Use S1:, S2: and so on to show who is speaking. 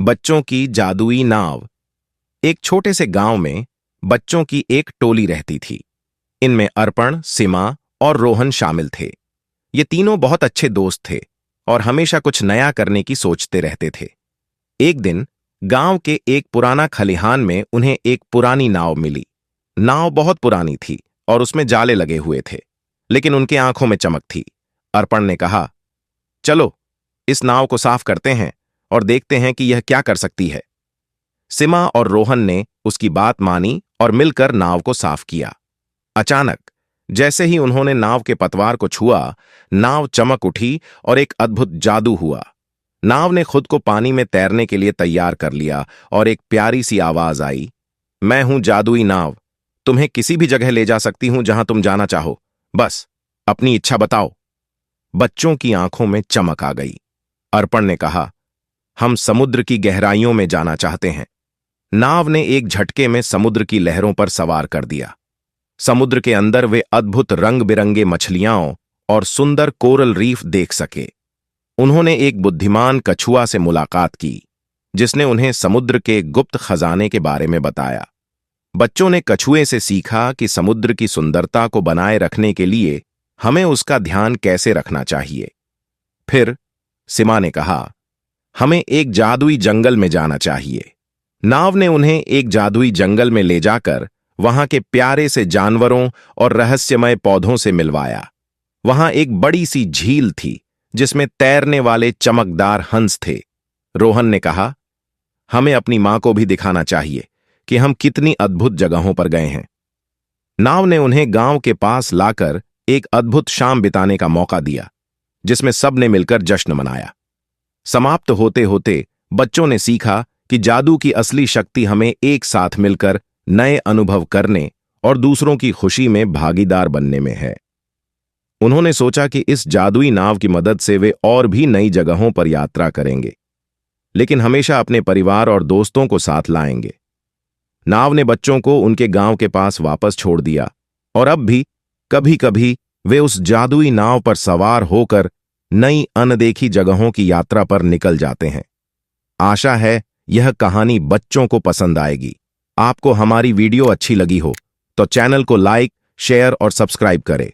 S1: बच्चों की जादुई नाव। एक छोटे से गांव में बच्चों की एक टोली रहती थी। इनमें अर्पण, सीमा और रोहन शामिल थे। ये तीनों बहुत अच्छे दोस्त थे और हमेशा कुछ नया करने की सोचते रहते थे। एक दिन गांव के एक पुराना खलिहान में उन्हें एक पुरानी नाव मिली। नाव बहुत पुरानी थी और उसमें जाले लगे हुए थे, लेकिन उनके आंखों में चमक थी। अर्पण ने कहा, चलो इस नाव को साफ करते हैं और देखते हैं कि यह क्या कर सकती है। सीमा और रोहन ने उसकी बात मानी और मिलकर नाव को साफ किया। अचानक जैसे ही उन्होंने नाव के पतवार को छुआ, नाव चमक उठी और एक अद्भुत जादू हुआ। नाव ने खुद को पानी में तैरने के लिए तैयार कर लिया और एक प्यारी सी आवाज आई, मैं हूं जादुई नाव, तुम्हें किसी भी जगह ले जा सकती हूं जहां तुम जाना चाहो, बस अपनी इच्छा बताओ। बच्चों की आंखों में चमक आ गई। अर्पण ने कहा, हम समुद्र की गहराइयों में जाना चाहते हैं। नाव ने एक झटके में समुद्र की लहरों पर सवार कर दिया। समुद्र के अंदर वे अद्भुत रंग बिरंगे मछलियां और सुंदर कोरल रीफ देख सके। उन्होंने एक बुद्धिमान कछुआ से मुलाकात की, जिसने उन्हें समुद्र के गुप्त खजाने के बारे में बताया। बच्चों ने कछुए से सीखा कि समुद्र की सुंदरता को बनाए रखने के लिए हमें उसका ध्यान कैसे रखना चाहिए। फिर सीमा ने कहा, हमें एक जादुई जंगल में जाना चाहिए। नाव ने उन्हें एक जादुई जंगल में ले जाकर वहां के प्यारे से जानवरों और रहस्यमय पौधों से मिलवाया। वहां एक बड़ी सी झील थी जिसमें तैरने वाले चमकदार हंस थे। रोहन ने कहा, हमें अपनी मां को भी दिखाना चाहिए कि हम कितनी अद्भुत जगहों पर गए हैं। नाव ने उन्हें गांव के पास लाकर एक अद्भुत शाम बिताने का मौका दिया, जिसमें सबने मिलकर जश्न मनाया। समाप्त होते होते बच्चों ने सीखा कि जादू की असली शक्ति हमें एक साथ मिलकर नए अनुभव करने और दूसरों की खुशी में भागीदार बनने में है। उन्होंने सोचा कि इस जादुई नाव की मदद से वे और भी नई जगहों पर यात्रा करेंगे, लेकिन हमेशा अपने परिवार और दोस्तों को साथ लाएंगे। नाव ने बच्चों को उनके गांव के पास वापस छोड़ दिया और अब भी कभी कभी वे उस जादुई नाव पर सवार होकर नई अनदेखी जगहों की यात्रा पर निकल जाते हैं। आशा है यह कहानी बच्चों को पसंद आएगी। आपको हमारी वीडियो अच्छी लगी हो तो चैनल को लाइक, शेयर और सब्सक्राइब करें।